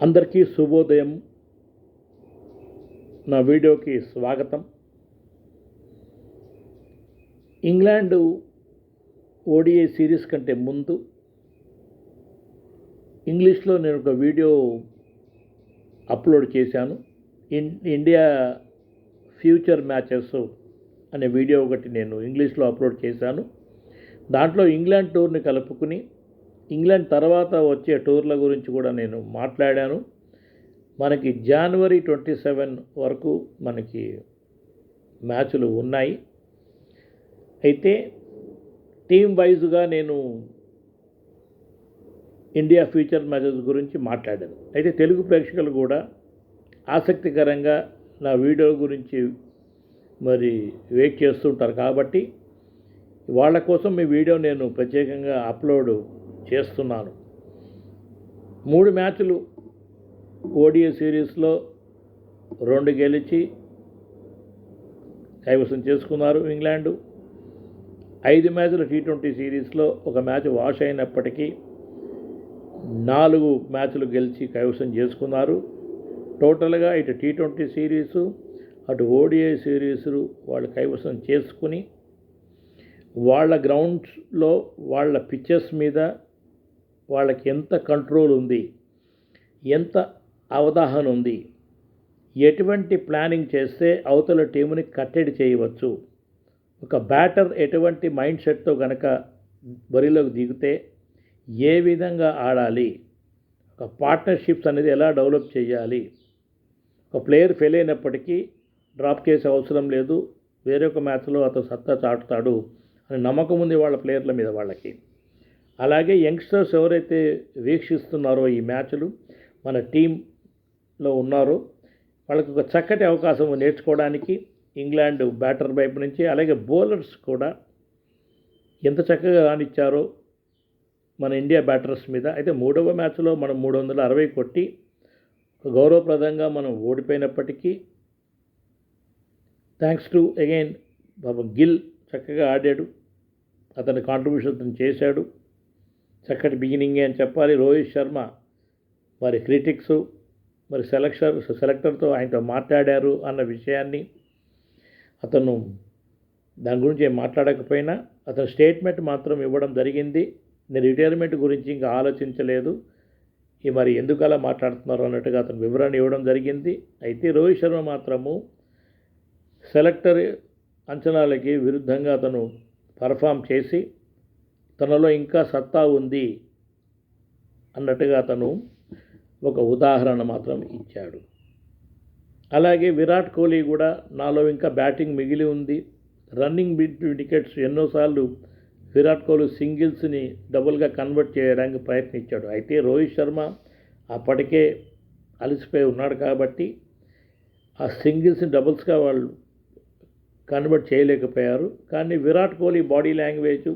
అందరికీ శుభోదయం. నా వీడియోకి స్వాగతం. ఇంగ్లాండ్ ఓడిఐ సిరీస్ కంటే ముందు ఇంగ్లీష్లో నేను ఒక వీడియో అప్లోడ్ చేశాను. ఇండియా ఫ్యూచర్ మ్యాచెస్ అనే వీడియో ఒకటి నేను ఇంగ్లీష్లో అప్లోడ్ చేశాను. దాంట్లో ఇంగ్లాండ్ టూర్ని కలుపుకుని ఇంగ్లాండ్ తర్వాత వచ్చే టూర్ల గురించి కూడా నేను మాట్లాడాను. మనకి జనవరి 27 వరకు మనకి మ్యాచ్లు ఉన్నాయి. అయితే టీమ్ వైజ్గా నేను ఇండియా ఫ్యూచర్ మ్యాచెస్ గురించి మాట్లాడాను. అయితే తెలుగు ప్రేక్షకులు కూడా ఆసక్తికరంగా నా వీడియో గురించి మరి వెయిట్ చేస్తుంటారు కాబట్టి వాళ్ళ కోసం ఈ వీడియో నేను ప్రత్యేకంగా అప్లోడ్ చేస్తున్నాను. 3 మ్యాచ్లు ఓడిఐ సిరీస్లో 2 గెలిచి కైవసం చేసుకున్నారు ఇంగ్లాండు. 5 మ్యాచ్ల T20 సిరీస్లో 1 మ్యాచ్ వాష్ అయినప్పటికీ 4 మ్యాచ్లు గెలిచి కైవసం చేసుకున్నారు. టోటల్గా ఇటు T20 సిరీసు అటు ఓడిఐ సిరీసులు వాళ్ళు కైవసం చేసుకుని వాళ్ళ గ్రౌండ్స్లో వాళ్ళ పిచ్చెస్ మీద వాళ్ళకి ఎంత కంట్రోల్ ఉంది, ఎంత అవగాహన ఉంది, ఎటువంటి ప్లానింగ్ చేస్తే అవతల టీముని కట్టడి చేయవచ్చు, ఒక బ్యాటర్ ఎటువంటి మైండ్ సెట్తో కనుక బరిలోకి దిగితే ఏ విధంగా ఆడాలి, ఒక పార్ట్నర్షిప్స్ అనేది ఎలా డెవలప్ చేయాలి, ఒక ప్లేయర్ ఫెయిల్ అయినప్పటికీ డ్రాప్ చేసే అవసరం లేదు, వేరొక మ్యాచ్లో అతను సత్తా చాటుతాడు అని నమ్మకం ఉంది వాళ్ళ ప్లేయర్ల మీద వాళ్ళకి. అలాగే యంగ్స్టర్స్ ఎవరైతే వీక్షిస్తున్నారో ఈ మ్యాచ్లు మన టీంలో ఉన్నారో వాళ్ళకి ఒక చక్కటి అవకాశం నేర్చుకోవడానికి ఇంగ్లాండ్ బ్యాటర్ వైపు నుంచి. అలాగే బౌలర్స్ కూడా ఎంత చక్కగా రానిచ్చారో మన ఇండియా బ్యాటర్స్ మీద. అయితే 3వ మ్యాచ్లో మనం 360 కొట్టి గౌరవప్రదంగా మనం ఓడిపోయినప్పటికీ థ్యాంక్స్ టు అగైన్ గిల్ చక్కగా ఆడాడు, అతని కాంట్రిబ్యూషన్ అతను చేశాడు, చక్కటి బిగినింగే అని చెప్పాలి. రోహిత్ శర్మ మరి క్రిటిక్స్ మరి సెలెక్టర్తో ఆయనతో మాట్లాడారు అన్న విషయాన్ని అతను దాని గురించి ఏం మాట్లాడకపోయినా అతను స్టేట్మెంట్ మాత్రం ఇవ్వడం జరిగింది. నేను రిటైర్మెంట్ గురించి ఇంకా ఆలోచించలేదు, మరి ఎందుకు అలా మాట్లాడుతున్నారు అన్నట్టుగా అతను వివరణ ఇవ్వడం జరిగింది. అయితే రోహిత్ శర్మ మాత్రము సెలెక్టర్ అంచనాలకి విరుద్ధంగా అతను పర్ఫామ్ చేసి తనలో ఇంకా సత్తా ఉంది అన్నట్టుగా అతను ఒక ఉదాహరణ మాత్రం ఇచ్చాడు. అలాగే విరాట్ కోహ్లీ కూడా నాలో ఇంకా బ్యాటింగ్ మిగిలి ఉంది, రన్నింగ్ బిట్వీన్ వికెట్స్ ఎన్నోసార్లు విరాట్ కోహ్లీ సింగిల్స్ని డబుల్గా కన్వర్ట్ చేయడానికి ప్రయత్నించాడు. అయితే రోహిత్ శర్మ అప్పటికే అలసిపోయి ఉన్నాడు కాబట్టి ఆ సింగిల్స్ని డబుల్స్గా వాళ్ళు కన్వర్ట్ చేయలేకపోయారు. కానీ Virat Kohli body language,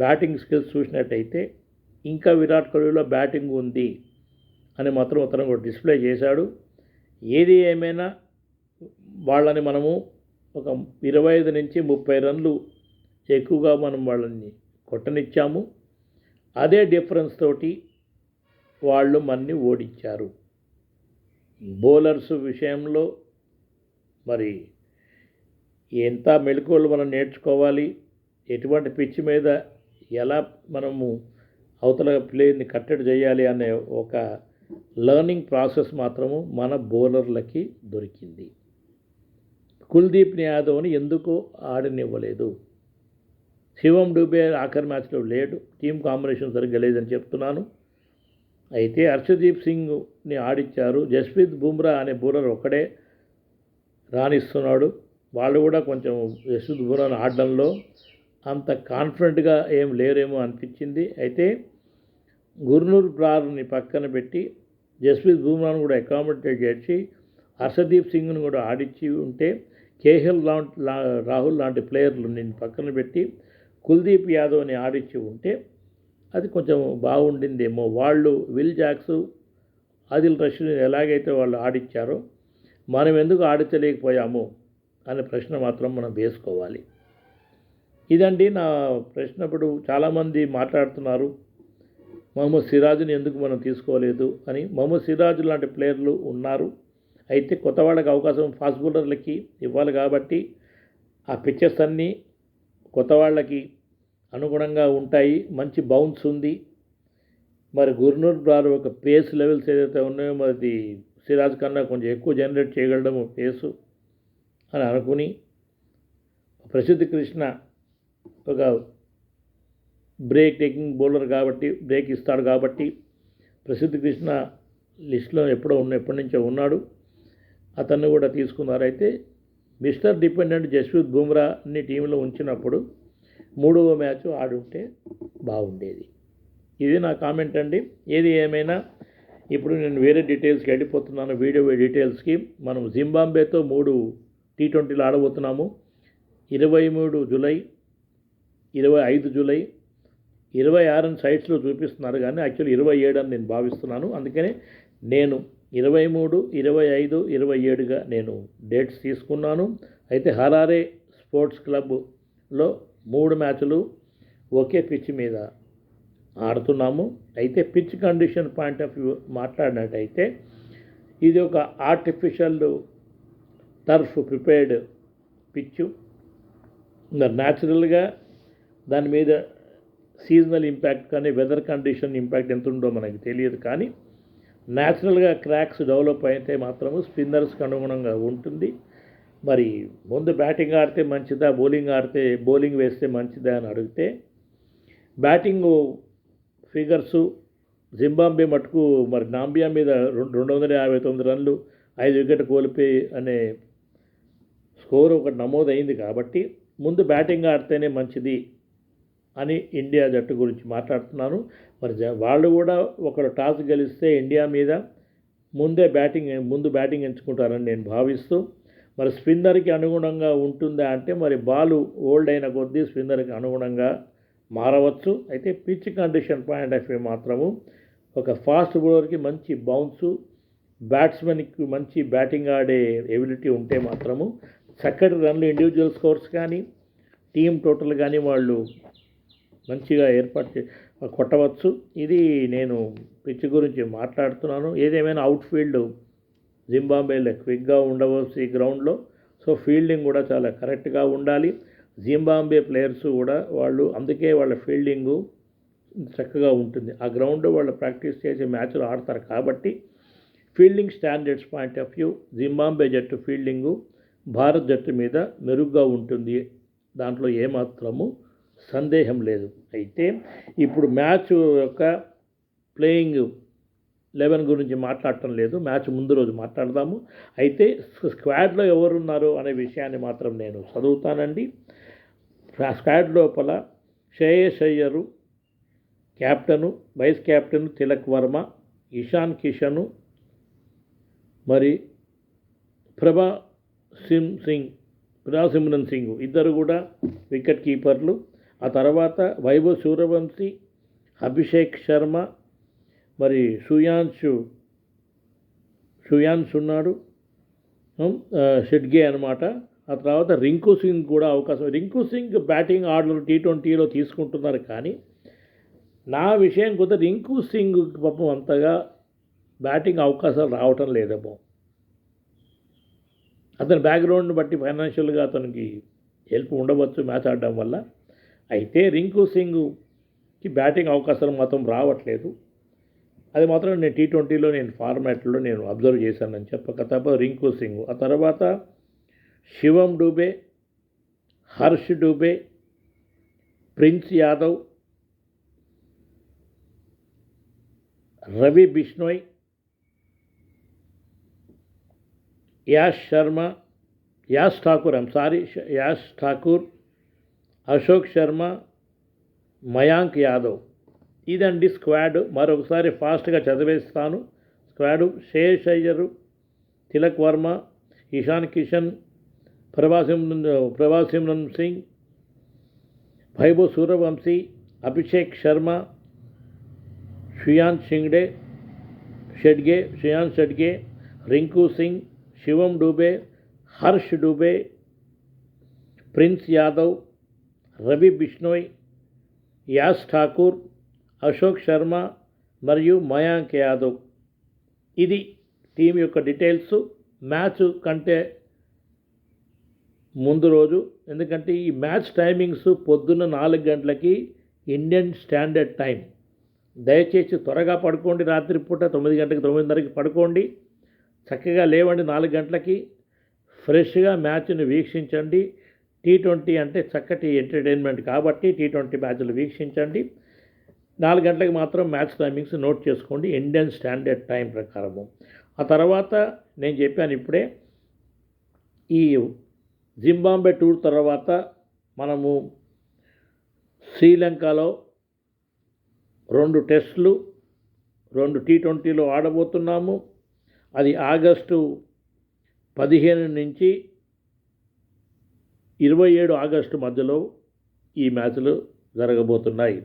batting skills చూసినట్టయితే ఇంకా విరాట్ కోహ్లీలో బ్యాటింగ్ ఉంది అని మాత్రం అతను కూడా డిస్ప్లే చేశాడు. ఏది ఏమైనా వాళ్ళని మనము ఒక 25 నుంచి 30 రన్లు ఎక్కువగా మనం వాళ్ళని కొట్టనిచ్చాము. అదే డిఫరెన్స్ తోటి వాళ్ళు మనని ఓడించారు. బౌలర్స్ విషయంలో మరి ఎంత మెళకువలు మనం నేర్చుకోవాలి, ఎటువంటి పిచ్ మీద ఎలా మనము అవతల ప్లేయర్ని కట్టడి చేయాలి అనే ఒక లెర్నింగ్ ప్రాసెస్ మాత్రము మన బౌలర్లకి దొరికింది. కుల్దీప్ యాదవ్ని ఎందుకో ఆడనివ్వలేదు. శివం డూబే ఆఖరి మ్యాచ్లో లేడు, టీం కాంబినేషన్ సరిగ్గా లేదని చెప్తున్నాను. అయితే హర్షదీప్ సింగ్ని ఆడిచ్చారు. జస్ప్రీత్ బుమ్రా అనే బౌలర్ ఒక్కడే రాణిస్తున్నాడు. వాళ్ళు కూడా కొంచెం జస్ప్రీత్ బుమ్రాను ఆడడంలో అంత కాన్ఫిడెంట్గా ఏం లేరేమో అనిపించింది. అయితే గుర్నూర్ బ్రార్ని పక్కన పెట్టి జస్ప్రీత్ బుమ్రాను కూడా అకామిడేట్ చేసి హర్షదీప్ సింగ్ను కూడా ఆడిచ్చి ఉంటే కేఎల్ రాహుల్ లాంటి ప్లేయర్లు నేను పక్కన పెట్టి కుల్దీప్ యాదవ్ని ఆడిచ్చి ఉంటే అది కొంచెం బాగుండిందేమో. వాళ్ళు విల్ జాక్స్, ఆదిల్ రషీద్ని ఎలాగైతే వాళ్ళు ఆడిచ్చారో మనం ఎందుకు ఆడించలేకపోయాము అనే ప్రశ్న మాత్రం మనం వేసుకోవాలి. ఇదండి నా ప్రశ్న. ఇప్పుడు చాలామంది మాట్లాడుతున్నారు మహమ్మద్ సిరాజ్ని ఎందుకు మనం తీసుకోలేదు అని. మహమ్మద్ సిరాజ్ లాంటి ప్లేయర్లు ఉన్నారు. అయితే కొత్త వాళ్ళకి అవకాశం ఫాస్ట్ బౌలర్లకి ఇవ్వాలి కాబట్టి ఆ పిచ్చెస్ అన్నీ కొత్త వాళ్ళకి అనుగుణంగా ఉంటాయి. మంచి బౌన్స్ ఉంది. మరి గుర్నూర్ బ్రార్ ఒక పేస్ లెవెల్స్ ఏదైతే ఉన్నాయో మరి సిరాజ్ కన్నా కొంచెం ఎక్కువ జనరేట్ చేయగలడము పేసు అని అనుకుని, ప్రసిద్ధ కృష్ణ ఒక బ్రేక్ టేకింగ్ బౌలర్ కాబట్టి బ్రేక్ ఇస్తాడు కాబట్టి ప్రసిద్ధ కృష్ణ లిస్టులో ఎప్పటి నుంచో ఉన్నాడు. అతన్ని కూడా తీసుకున్నారు. అయితే మిస్టర్ డిపెండెంట్ జస్ప్రీత్ బుమ్రాని టీంలో ఉంచినప్పుడు 3వ మ్యాచ్ ఆడుంటే బాగుండేది. ఇది నా కామెంట్ అండి. ఏది ఏమైనా ఇప్పుడు నేను వేరే డీటెయిల్స్కి వెళ్ళిపోతున్నాను. వీడియో డీటెయిల్స్కి మనం జింబాబ్వేతో 3 T20లు ఆడబోతున్నాము. 23 జూలై, 25 జూలై, 26 సైట్స్లో చూపిస్తున్నారు కానీ యాక్చువల్లీ 27 అని నేను భావిస్తున్నాను. అందుకనే నేను 23, 25, 27గా నేను డేట్స్ తీసుకున్నాను. అయితే హరారే స్పోర్ట్స్ క్లబ్లో 3 మ్యాచ్లు ఒకే పిచ్ మీద ఆడుతున్నాము. అయితే pitch condition point of view మాట్లాడినట్టయితే ఇది ఒక ఆర్టిఫిషియల్ టర్ఫ్ ప్రిపేర్డ్ పిచ్చు. న్యాచురల్గా దాని మీద సీజనల్ ఇంపాక్ట్ కానీ వెదర్ కండిషన్ ఇంపాక్ట్ ఎంత ఉందో మనకి తెలియదు. కానీ న్యాచురల్గా క్రాక్స్ డెవలప్ అయితే మాత్రము స్పిన్నర్స్కి అనుగుణంగా ఉంటుంది. మరి ముందు బ్యాటింగ్ ఆడితే మంచిదా, బౌలింగ్ వేస్తే మంచిదా అని అడిగితే బ్యాటింగ్ ఫిగర్సు జింబాబ్వే మటుకు మరి నాంబియా మీద 259 రన్లు 5 వికెట్ కోల్పోయి అనే స్కోర్ ఒకటి నమోదైంది కాబట్టి ముందు బ్యాటింగ్ ఆడితేనే మంచిది అని ఇండియా జట్టు గురించి మాట్లాడుతున్నాను. మరి వాళ్ళు కూడా ఒకరు టాస్ గెలిస్తే ఇండియా మీద ముందు బ్యాటింగ్ ఎంచుకుంటారని నేను భావిస్తూ, మరి స్పిన్నర్కి అనుగుణంగా ఉంటుందా అంటే మరి బాలు ఓల్డ్ అయిన కొద్దీ స్పిన్నర్కి అనుగుణంగా మారవచ్చు. అయితే pitch condition point of view మాత్రము ఒక ఫాస్ట్ బౌలర్కి మంచి బౌన్సు, బ్యాట్స్మెన్కి మంచి బ్యాటింగ్ ఆడే ఎబిలిటీ ఉంటే మాత్రము చక్కటి రన్లు ఇండివిజువల్ స్కోర్స్ కానీ టీమ్ టోటల్ కానీ వాళ్ళు మంచిగా కొట్టవచ్చు. ఇది నేను పిచ్ గురించి మాట్లాడుతున్నాను. ఏదేమైనా అవుట్ఫీల్డ్ జింబాబ్వేలో క్విక్గా ఉండవచ్చు ఈ గ్రౌండ్లో. సో ఫీల్డింగ్ కూడా చాలా కరెక్ట్గా ఉండాలి. జింబాబ్వే ప్లేయర్స్ కూడా అందుకే వాళ్ళ ఫీల్డింగు చక్కగా ఉంటుంది. ఆ గ్రౌండ్లో వాళ్ళు ప్రాక్టీస్ చేసి మ్యాచ్లు ఆడతారు కాబట్టి fielding standards point of view Zimbabwe జట్టు ఫీల్డింగు భారత్ జట్టు మీద మెరుగ్గా ఉంటుంది. దాంట్లో ఏమాత్రము సందేహం లేదు. అయితే ఇప్పుడు మ్యాచ్ యొక్క ప్లేయింగ్ 11 గురించి మాట్లాడటం లేదు, మ్యాచ్ ముందు రోజు మాట్లాడదాము. అయితే స్క్వాడ్లో ఎవరున్నారు అనే విషయాన్ని మాత్రం నేను చదువుతానండి. స్క్వాడ్ లోపల Shreyas Iyer captain, vice captain Tilak Varma, Ishan కిషను, మరి ప్రభాసిమ్రన్ సింగ్ ఇద్దరు కూడా వికెట్ కీపర్లు. ఆ తర్వాత వైభవ్ సూర్యవంశీ, అభిషేక్ శర్మ, మరి షుయాన్స్ ఉన్నాడు, షెడ్గే అనమాట. ఆ తర్వాత రింకు సింగ్ కూడా అవకాశం. రింకు సింగ్ బ్యాటింగ్ ఆర్డర్ T20లో తీసుకుంటున్నారు కానీ నా విషయం కొద్ది రింకు సింగ్ పాపం అంతగా బ్యాటింగ్ అవకాశాలు రావటం లేదేమో. అతని బ్యాక్గ్రౌండ్ని బట్టి ఫైనాన్షియల్గా అతనికి హెల్ప్ ఉండవచ్చు మ్యాచ్ ఆడడం వల్ల. అయితే రింకు సింగ్కి బ్యాటింగ్ అవకాశాలు మాత్రం రావట్లేదు. అది మాత్రం నేను T20లో ఫార్మాట్లో నేను అబ్జర్వ్ చేశానని చెప్పక తప్ప రింకు సింగ్. ఆ తర్వాత శివం డూబే, హర్ష్ డూబే, ప్రిన్స్ యాదవ్, రవి బిష్నోయ్, యాష్ ఠాకూర్, అశోక్ శర్మ, మయాంక్ యాదవ్. ఇదండి స్క్వాడ్. మరొకసారి ఫాస్ట్గా చదివేస్తాను. స్క్వాడు శ్రేయస్ అయ్యరు, తిలక్ వర్మ, ఇషాన్ కిషన్, ప్రభాసిమ్రన్ సింగ్, వైభవ్ సూర్యవంశీ, అభిషేక్ శర్మ, షుయాన్ షెడ్గే, రింకు సింగ్, శివం డూబే, హర్ష్ డూబే, ప్రిన్స్ యాదవ్, రవి బిష్నోయ్, యాష్ ఠాకూర్, అశోక్ శర్మ, మరియు మయాంక్ యాదవ్. ఇది టీం యొక్క డీటెయిల్స్. మ్యాచ్ కంటే ముందు రోజు, ఎందుకంటే ఈ మ్యాచ్ టైమింగ్స్ పొద్దున్న 4 గంటలకి ఇండియన్ స్టాండర్డ్ టైం. దయచేసి త్వరగా పడుకోండి. రాత్రిపూట 9 గంటలకు 9:30కి పడుకోండి. చక్కగా లేవండి 4 గంటలకి. ఫ్రెష్గా మ్యాచ్ని వీక్షించండి. T20 అంటే చక్కటి ఎంటర్టైన్మెంట్ కాబట్టి T20 మ్యాచ్లు వీక్షించండి. 4 గంటలకు మాత్రం మ్యాచ్ టైమింగ్స్ నోట్ చేసుకోండి ఇండియన్ స్టాండర్డ్ టైం ప్రకారము. ఆ తర్వాత నేను చెప్పాను ఇప్పుడే, ఈ జింబాబ్వే టూర్ తర్వాత మనము శ్రీలంకలో 2 టెస్టులు 2 T20లు ఆడబోతున్నాము. అది ఆగస్టు 15 నుంచి 27 ఆగస్టు మధ్యలో ఈ మ్యాచ్లు జరగబోతున్నాయి.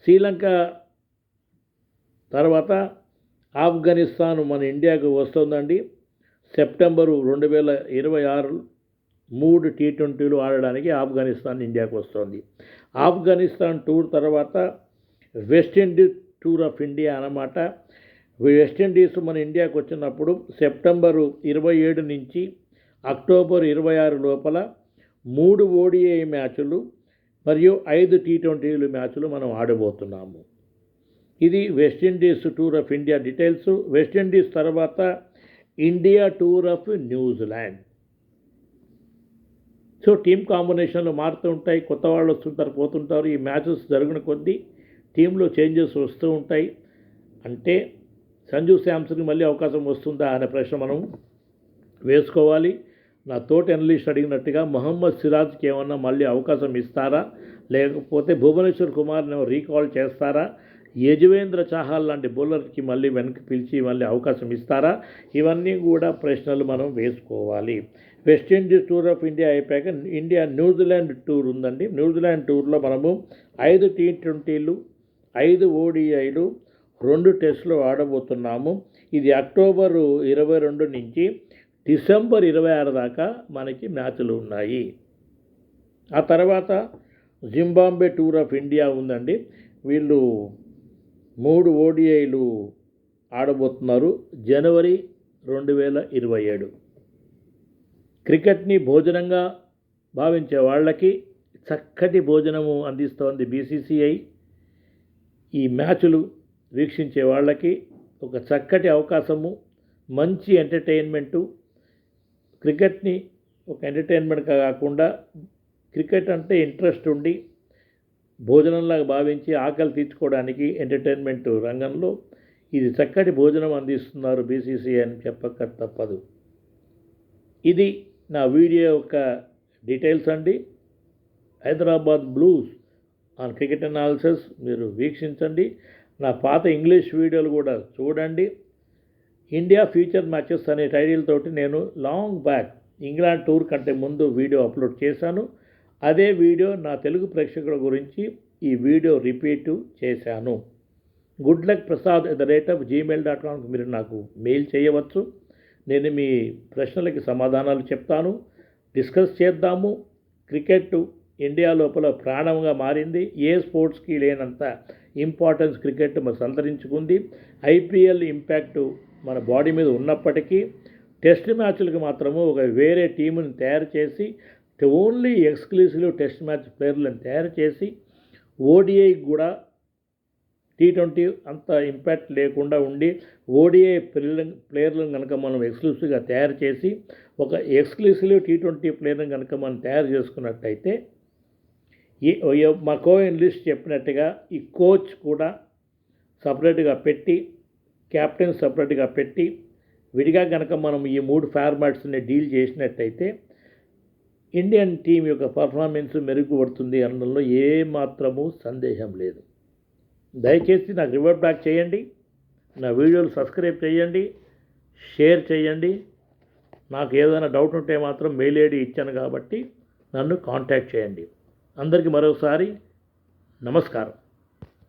శ్రీలంక తర్వాత ఆఫ్ఘనిస్తాన్ మన ఇండియాకు వస్తుందండి. సెప్టెంబరు 2026 3 T20లు ఆడడానికి ఆఫ్ఘనిస్తాన్ ఇండియాకు వస్తుంది. ఆఫ్ఘనిస్తాన్ టూర్ తర్వాత వెస్టిండీస్ టూర్ ఆఫ్ ఇండియా అన్నమాట. వెస్టిండీస్ మన ఇండియాకు వచ్చినప్పుడు సెప్టెంబరు 27 నుంచి అక్టోబర్ 26 లోపల 3 ODI మ్యాచ్లు మరియు 5 T20లు మ్యాచ్లు మనం ఆడబోతున్నాము. ఇది West Indies tour of India details. West Indies తర్వాత India tour of New Zealand. So team కాంబినేషన్లు మారుతూ ఉంటాయి, కొత్త వాళ్ళు వస్తుంటారు, పోతుంటారు. ఈ మ్యాచెస్ జరిగిన కొద్దీ టీంలో చేంజెస్ వస్తూ ఉంటాయి. అంటే సంజు శాంసన్కి మళ్ళీ అవకాశం వస్తుందా అనే ప్రశ్న మనం వేసుకోవాలి. నా తోటి అనలిస్ట్ అడిగినట్టుగా మొహమ్మద్ సిరాజ్కి ఏమన్నా మళ్ళీ అవకాశం ఇస్తారా, లేకపోతే భువనేశ్వర్ కుమార్ని రీకాల్ చేస్తారా, యజువేంద్ర చాహల్ లాంటి బౌలర్కి మళ్ళీ వెనక్కి పిలిచి మళ్ళీ అవకాశం ఇస్తారా, ఇవన్నీ కూడా ప్రశ్నలు మనం వేసుకోవాలి. వెస్టిండీస్ టూర్ ఆఫ్ ఇండియా అయిపోయాక ఇండియా న్యూజిలాండ్ టూర్ ఉందండి. న్యూజిలాండ్ టూర్లో మనము 5 T20లు 5 ODIలు 2 టెస్టులు ఆడబోతున్నాము. ఇది అక్టోబరు 22 నుంచి డిసెంబర్ 26 దాకా మనకి మ్యాచ్లు ఉన్నాయి. ఆ తర్వాత జింబాబ్వే టూర్ ఆఫ్ ఇండియా ఉందండి. వీళ్ళు 3 ODIలు ఆడబోతున్నారు జనవరి 2027. క్రికెట్ని భోజనంగా భావించే వాళ్ళకి చక్కటి భోజనము అందిస్తోంది BCCI. ఈ మ్యాచ్లు వీక్షించే వాళ్ళకి ఒక చక్కటి అవకాశము, మంచి ఎంటర్టైన్మెంటు. క్రికెట్ని ఒక ఎంటర్టైన్మెంట్గా కాకుండా క్రికెట్ అంటే ఇంట్రెస్ట్ ఉండి భోజనంలాగా భావించి ఆకలి తీర్చుకోవడానికి ఎంటర్టైన్మెంట్ రంగంలో ఇది చక్కటి భోజనం అందిస్తున్నారు BCCI అని చెప్పక తప్పదు. ఇది నా వీడియో యొక్క డీటెయిల్స్ అండి. Hyderabad blues on cricket analysis మీరు వీక్షించండి. నా పాత ఇంగ్లీష్ వీడియోలు కూడా చూడండి. ఇండియా ఫ్యూచర్ మ్యాచెస్ అనే టైటిల్ తోటి నేను లాంగ్ బ్యాక్ ఇంగ్లాండ్ టూర్ కంటే ముందు వీడియో అప్లోడ్ చేశాను. అదే వీడియో నా తెలుగు ప్రేక్షకుల గురించి ఈ వీడియో రిపీట్ చేశాను. goodluckprasad@gmail.comకి మీరు నాకు మెయిల్ చేయవచ్చు. నేను మీ ప్రశ్నలకి సమాధానాలు చెప్తాను, డిస్కస్ చేద్దాము. క్రికెట్ ఇండియా లోపల ప్రాణంగా మారింది. ఏ స్పోర్ట్స్కి లేనంత ఇంపార్టెన్స్ క్రికెట్ మరి సంతరించుకుంది. IPL ఇంపాక్ట్ మన బాడీ మీద ఉన్నప్పటికీ టెస్ట్ మ్యాచ్లకు మాత్రము ఒక వేరే టీముని తయారు చేసి ఓన్లీ ఎక్స్క్లూసివ్ టెస్ట్ మ్యాచ్ ప్లేయర్లను తయారు చేసి ODI కూడా T20 అంత ఇంపాక్ట్ లేకుండా ఉండి ODI ప్లేయర్లను కనుక మనం ఎక్స్క్లూసివ్గా తయారు చేసి ఒక ఎక్స్క్లూసివ్ T20 ప్లేయర్ని కనుక మనం తయారు చేసుకున్నట్టయితే మా కోఎనలిస్ట్ చెప్పినట్టుగా ఈ కోచ్ కూడా సపరేట్గా పెట్టి, క్యాప్టెన్ సపరేట్గా పెట్టి విడిగా కనుక మనం ఈ 3 ఫార్మాట్స్ని డీల్ చేసినట్టయితే ఇండియన్ టీం యొక్క పర్ఫార్మెన్స్ మెరుగుపడుతుంది అనడంలో ఏమాత్రము సందేహం లేదు. దయచేసి నాకు రివర్ట్ బ్యాక్ చేయండి, నా వీడియోలు సబ్స్క్రైబ్ చేయండి, షేర్ చేయండి. నాకు ఏదైనా డౌట్ ఉంటే మాత్రం మెయిల్ ఐడి ఇచ్చాను కాబట్టి నన్ను కాంటాక్ట్ చేయండి. అందరికీ మరోసారి నమస్కారం.